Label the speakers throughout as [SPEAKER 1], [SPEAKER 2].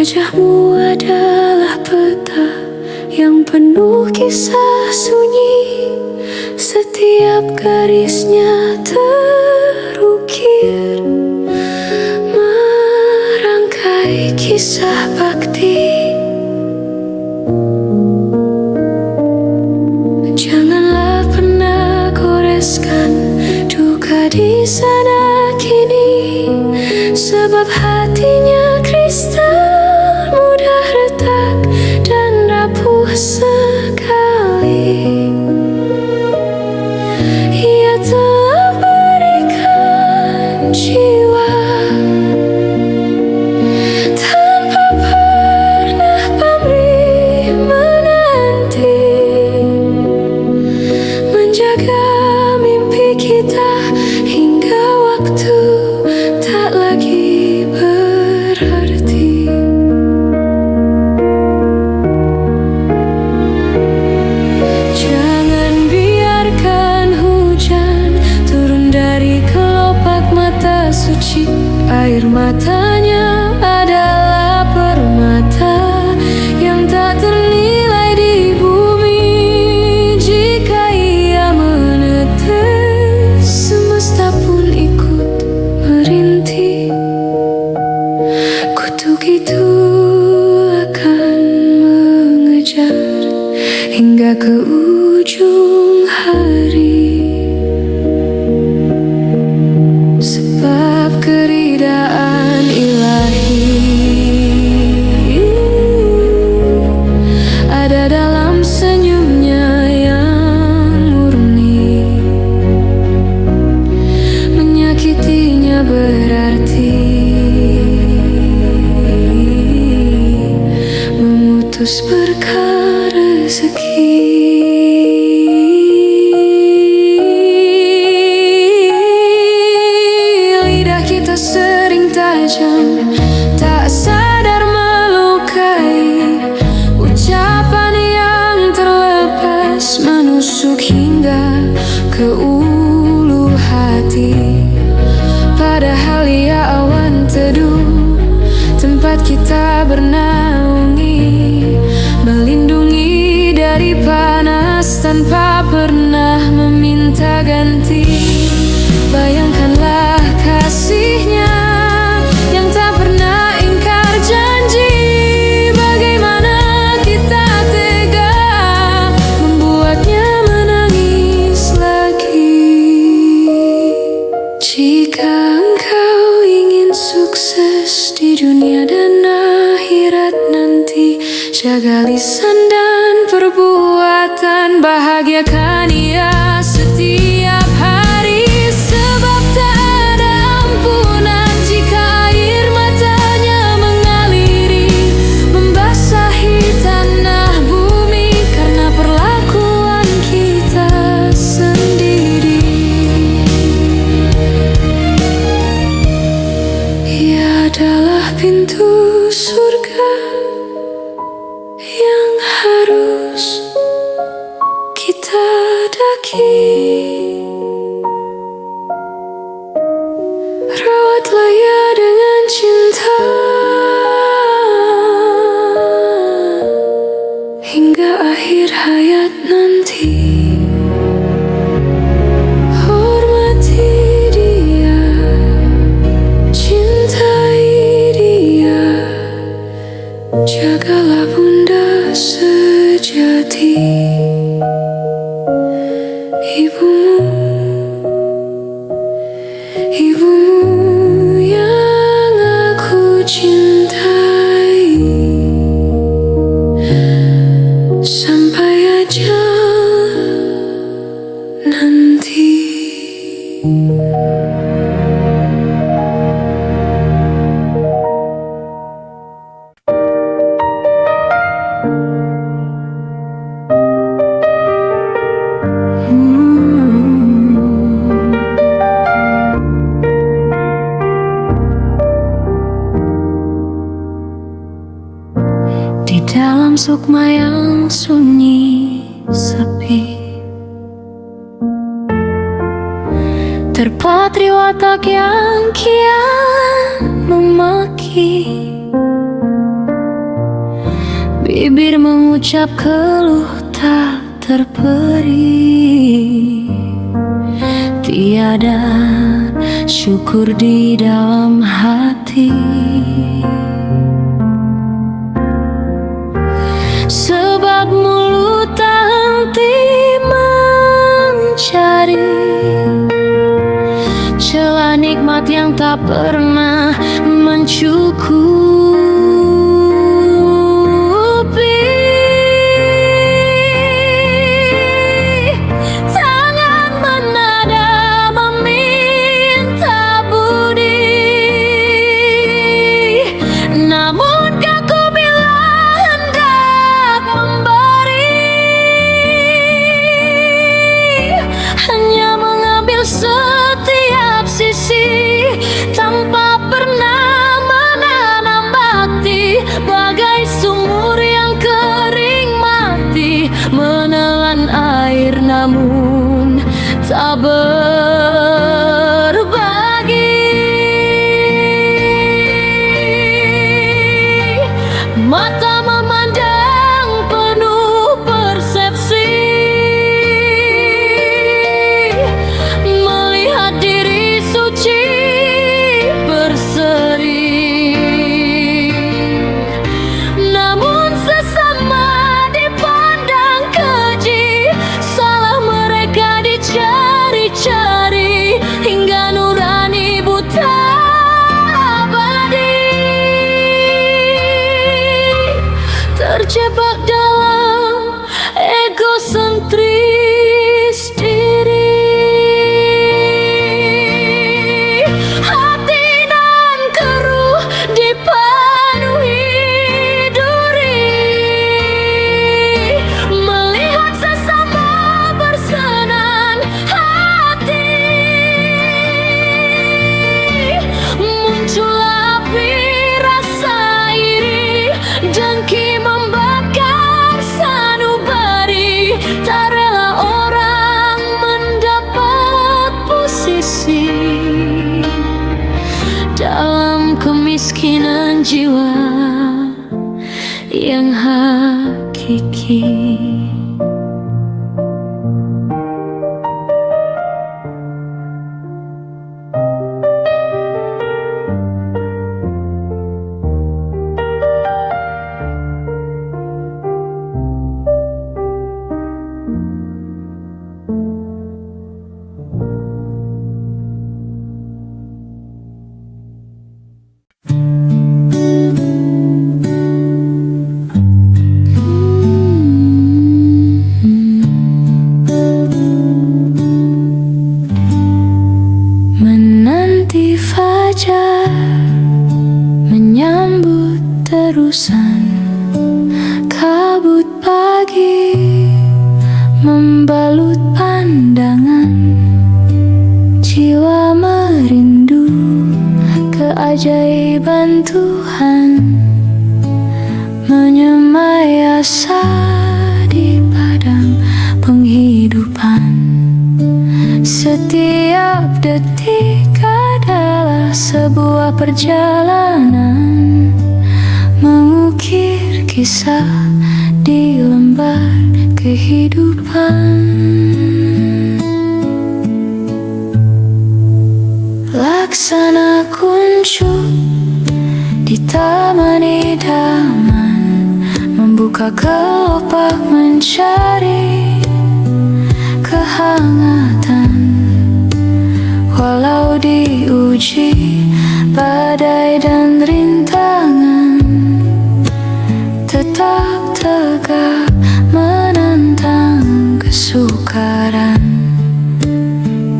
[SPEAKER 1] Wajahmu adalah peta yang penuh kisah sunyi. Setiap garisnya terukir merangkai kisah bakti. Janganlah pernah goreskan duka di sana kini, sebab hatinya kristal mudah retak dan rapuh sekali. Ia telah berikan jiwa tanpa pernah pamrih menanti, menjaga mimpi kita hingga waktu tak lagi berarti. Jangan biarkan hujan turun dari kelopak mata suci. Air matanya adalah permata yang tak ternilai di bumi. Jika ia menetes, semesta pun ikut merintih. Kutuk itu akan mengejar hingga ke ujung hari, sebab keridaan ilahi ada dalam senyumnya yang murni. Menyakitinya berarti memutus berkah rezeki. Lidah kita sering tajam, tak sadar melukai. Ucapan yang terlepas menusuk hingga ke ulu hati. Padahal ia awan teduh, tempat kita bernaungi, melindungi dari panas tanpa pernah meminta ganti. Bayangkanlah kasihnya yang tak pernah ingkar janji. Bagaimana kita tega membuatnya menangis lagi. Jika engkau ingin sukses di dunia dan akhirat nanti, jaga lisan dan perbuatan, bahagiakan ia setiap hari. Sebab tak ada ampunan jika air matanya mengaliri, membasahi tanah bumi karena perlakuan kita sendiri. Ia adalah pintu surga yang harus kita daki. Rawatlah ia dengan cinta hingga akhir hayat nanti. Hormati dia, cintai dia, jagalah bunda sejati, ibumu yang aku cintai, sampai ajal nanti. Di dalam sukma yang sunyi sepi, terpatri watak yang kian memaki. bibir mengucap keluh tak terperi. Tiada syukur di dalam hati, sebab mulut tak henti mencari celah nikmat yang tak pernah mencukupi. Tangan menada meminta budi, namun kaku bila hendak memberi, hanya mengambil setiap sisi tanpa pernah menanam bakti. Bagai sumur yang kering mati, menelan air namun tak berbagi. Mata memandang penuh persepsi, melihat diri suci berseri, namun sesama dipandang keji. Salah mereka dicari-cari hingga nurani buta abadi, terjebak dalam egosentris diri. Hati dan keruh dipenuhi duri, melihat sesama bersenang hati. Muncul api rasa iri, dengki membakar sanubari. Tak rela orang mendapat posisi dalam kemiskinan jiwa yang hakiki. Menanti fajar menyambut terusan kabut pagi, membalut pandangan. Jiwa merindu keajaiban Tuhan, menyemai asa di padang penghidupan. Setiap detik adalah sebuah perjalanan, mengukir kisah di lembar kehidupan. Laksana kuncup di taman idaman, membuka kelopak mencari kehangatan. Walau diuji badai dan rintangan, tetap tegak menantang kesukaran.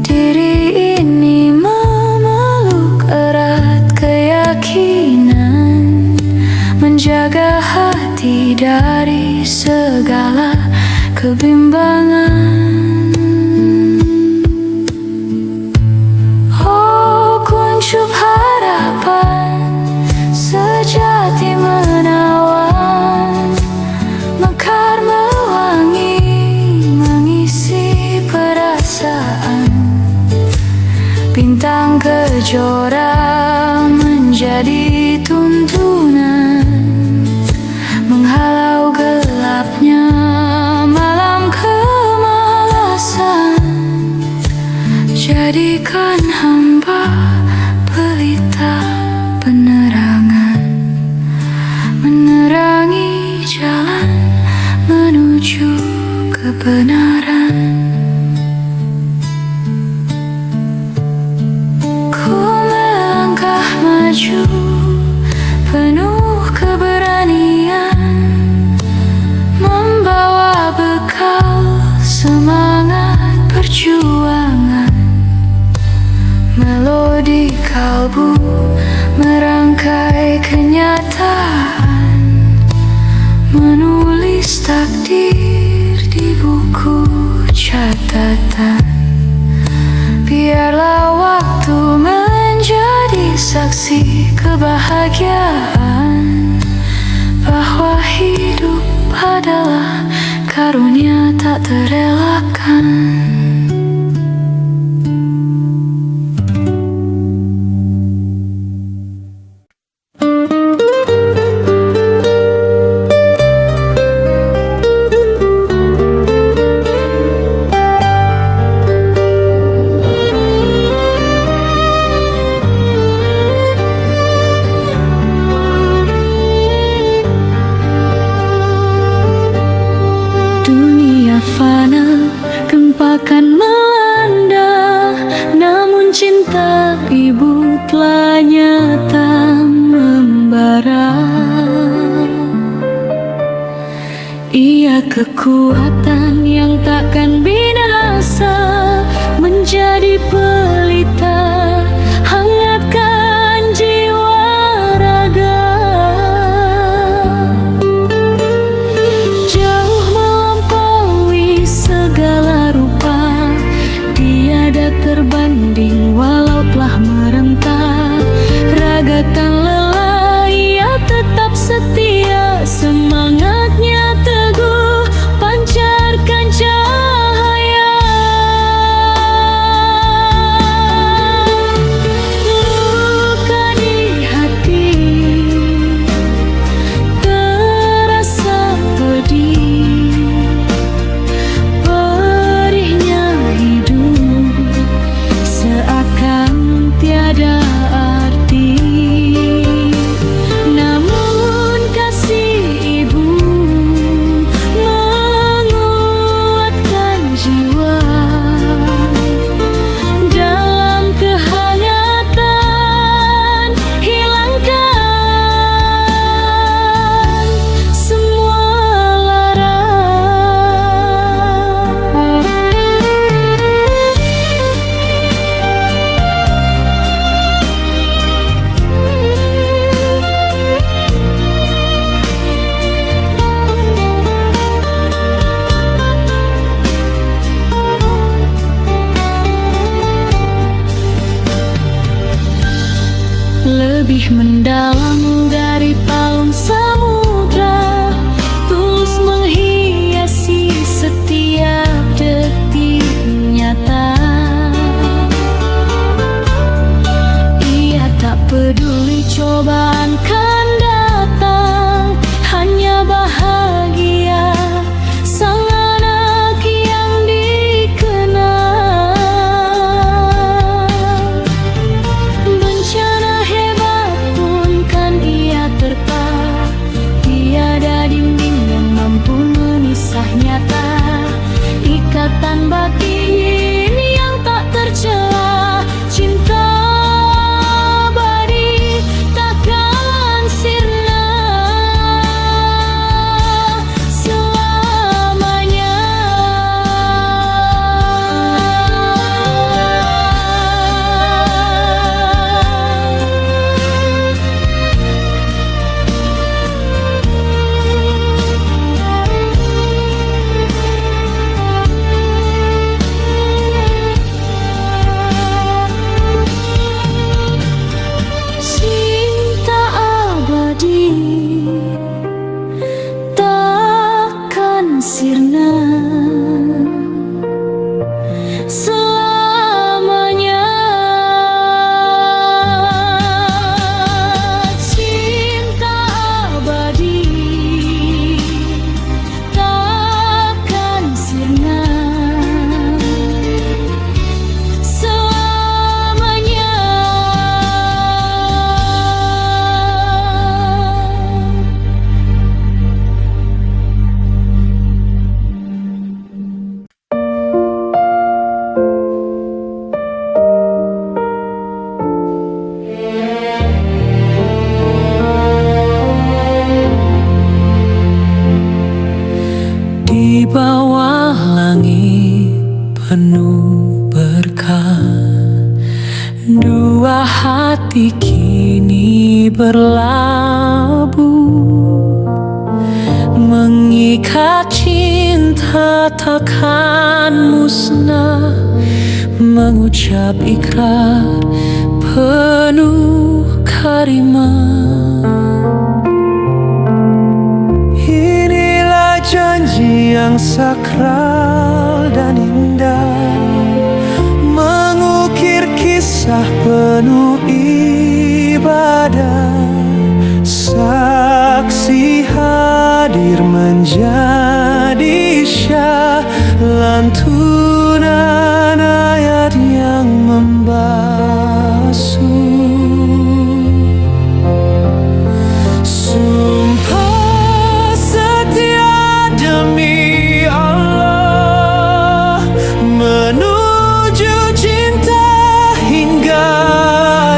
[SPEAKER 1] Diri ini memeluk erat keyakinan, menjaga hati dari segala kebimbangan. Kuncup harapan sejati menawan, mekar mewangi mengisi perasaan. Bintang kejora menjadi tuntunan, menghalau maju, penuh keberanian, membawa bekal semangat perjuangan. Melodi kalbu merangkai kenyataan, menulis takdir di buku catatan. Biarlah waktu menjadi saksi kebahagiaan, bahwa hidup adalah karunia tak terelakkan.
[SPEAKER 2] Fana, gempa kan melanda, namun cinta ibu telah nyata membara. Ia kekuatan yang takkan binasa, menjadi pelita hangatkan jiwa raga. Terbanding walau telah merentak, raga tak lelah, ia tetap setia, semangatnya teguh, pancarkan cahaya. Luka di hati terasa pedih, perihnya hidup seakan tiada arti. Namun kasih ibu menguatkan jiwa, dalam kehangatan hilangkan semua lara. Lebih mendalam dari palung samudra, tulus menghiasi setiap detik nyata. Ia tak peduli cobaan kan datang, hanya bahagia sang anak yang dikenal. Bencana hebat pun kan ia terpa, tiada dinding yang mampu memisah nyata. Ikatan batin yang tak tercela, cinta abadi takkan
[SPEAKER 3] berlabuh, mengikat cinta takkan musnah, mengucap ikrar penuh karimah. Inilah janji yang sakral dan indah, mengukir kisah penuh ibadah. Saksi hadir menjadi syah, lantunan ayat yang membasuh. Sumpah setia demi Allah, menuju cinta hingga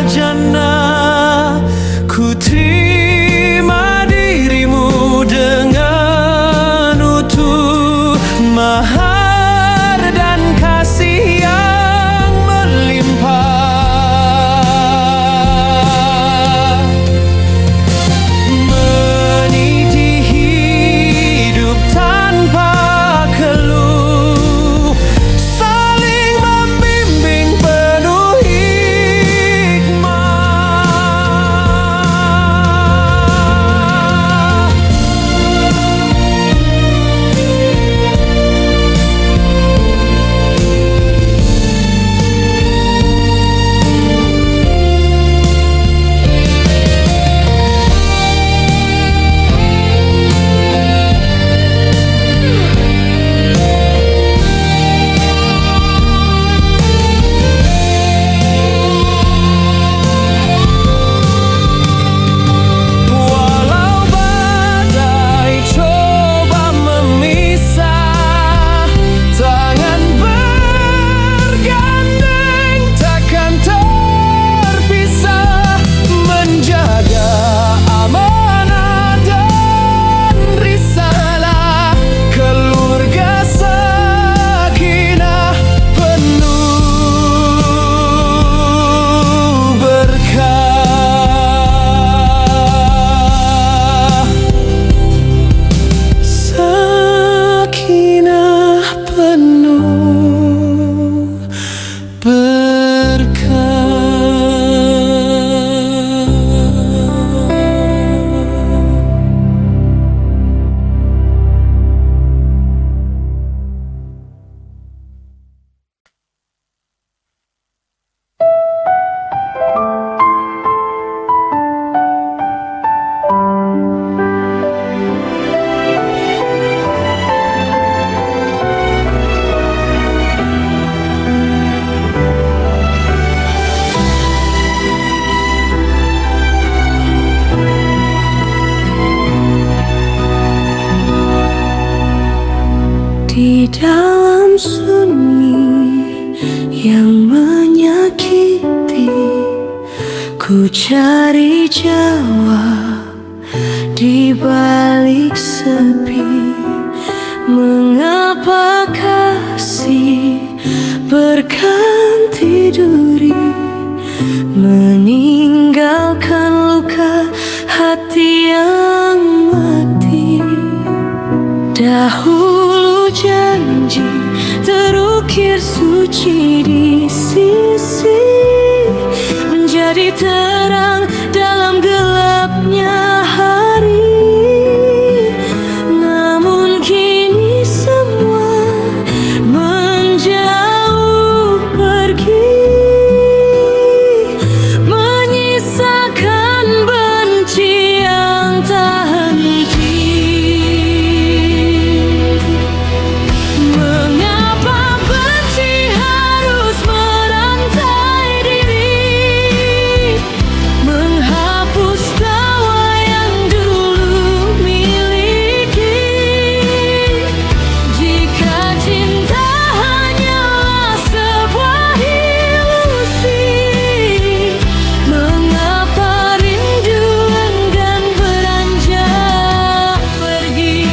[SPEAKER 3] jannah. Ku terima dirimu dengan utuh, mahar dan kasih yang melimpah. Meniti hidup tanpa keluh, saling membimbing penuh hikmah. Walau badai coba memisah, tangan bergandeng takkan terpisah, menjaga amanah dan risalah keluarga sakinah penuh berkah. Sakinah penuh berkah. Di dalam sunyi yang menyakiti, ku cari jawab di balik sepi. Mengapa kasih berganti duri, meninggalkan luka hati yang mati? Dahulu janji terukir suci di sisi, menjadi terang dalam gelapnya hari. Namun kini semua menjauh pergi, menyisakan benci yang tak henti. Mengapa benci harus merantai diri, menghapus tawa yang dulu miliki? Jika cinta hanyalah sebuah ilusi, mengapa rindu enggan beranjak pergi?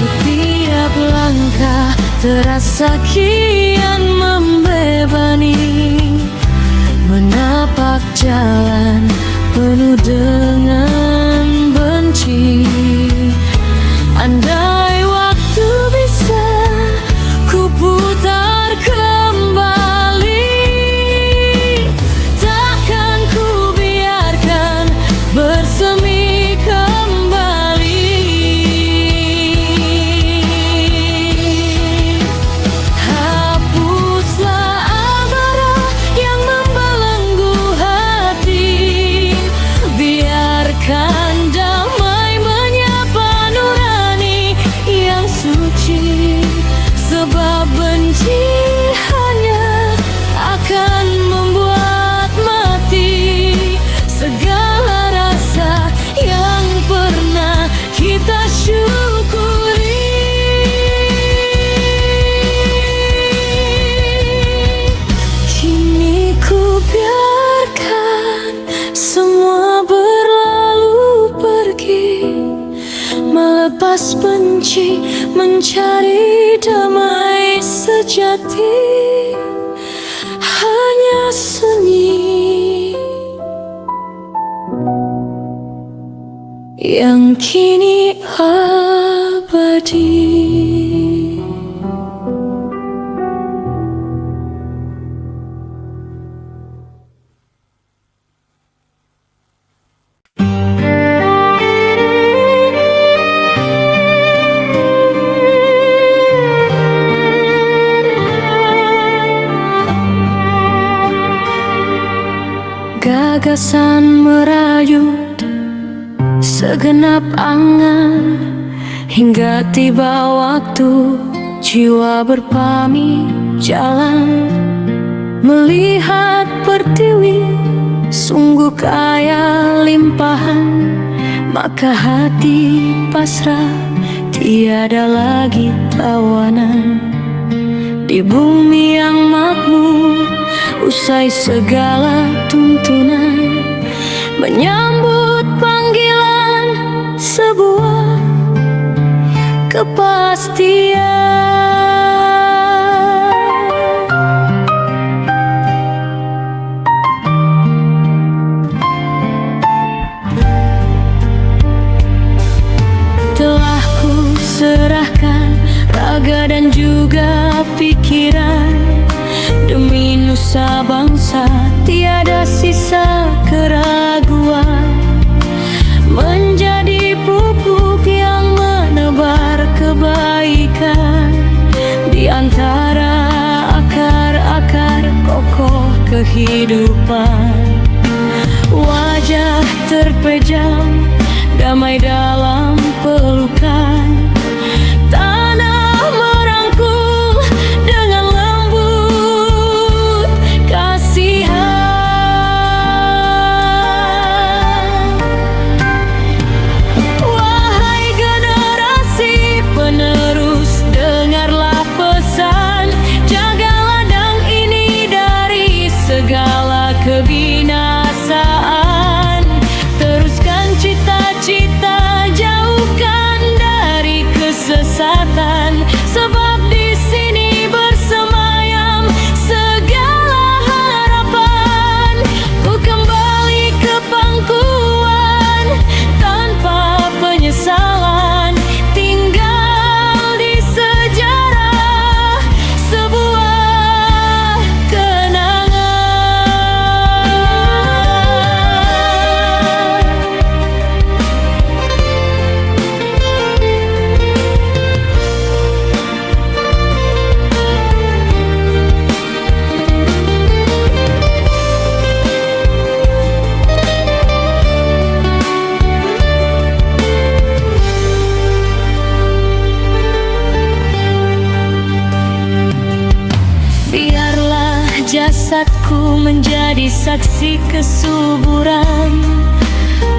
[SPEAKER 3] Setiap langkah terasa kian membebani, lepas benci, mencari damai sejati. Hanya sunyi yang kini abadi. Gagasan merayut segenap angan, hingga tiba waktu jiwa berpamit jalan. Melihat pertiwi sungguh kaya limpahan, maka hati pasrah tiada lagi tawanan. Di bumi yang makmur, usai segala tuntunan, menyambut panggilan sebuah kepastian. Telah ku serahkan raga dan juga pikiran demi nusa bangsa, tiada sisa keraguan. Menjadi pupuk yang menebar kebaikan di antara akar-akar kokoh kehidupan. Wajah terpejam, damai dalam pelukan. Tanah merangkul dengan lembut kasihan. Wahai generasi penerus, dengarlah pesan, jaga ladang ini dari segala kebinasaan. Teruskan cita-cita, jauhkan dari kesesatan, sebab di sini bersemayam segala harapan. Ku kembali ke pangkuan tanpa penyesalan, tinggal di sejarah sebuah kenangan. Biarlah jasadku menjadi saksi kesuburan,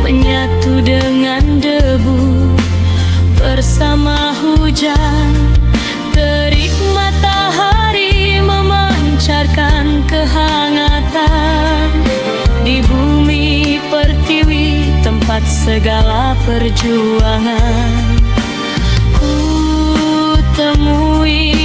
[SPEAKER 3] menyatu dengan debu bersama hujan. Terik matahari memancarkan kehangatan di bumi pertiwi, tempat segala perjuangan. Ku temui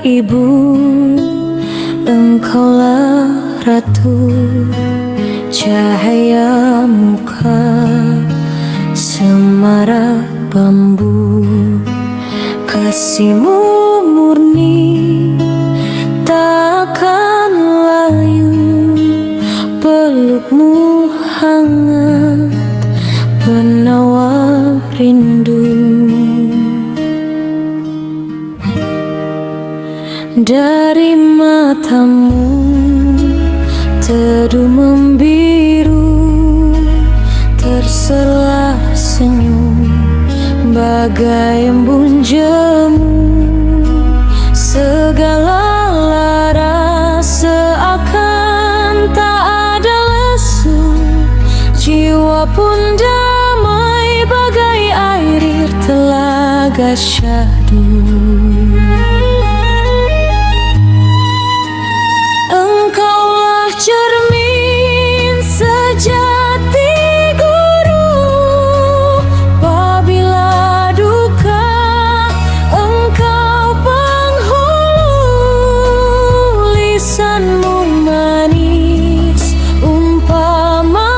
[SPEAKER 3] Ibu, engkaulah ratu, cahaya muka semarak bambu. Kasihmu murni takkan layu, dari matamu, teduh membiru, terselah senyum bagai embun jemu. Segala lara seakan tak ada lesu, jiwa pun damai bagai air telaga syahdu. Engkaulah cermin sejati guru, apabila duka engkau penghulu. Lisanmu manis umpama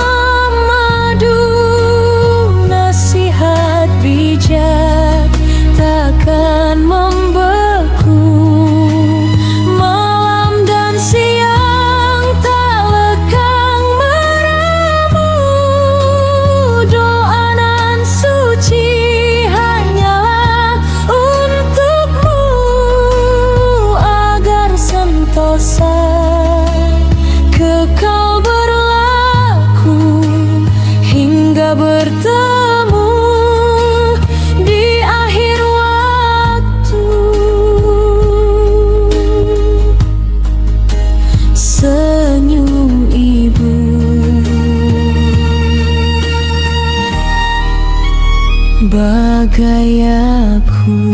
[SPEAKER 3] madu, nasihat bijak takkan membeku. Malam dan siang tak lekang meramu, doa nan suci hanyalah untukmu, agar sentosa kekal berlaku hingga bertemu di akhir waktu. Senyum ibu, bagai aku.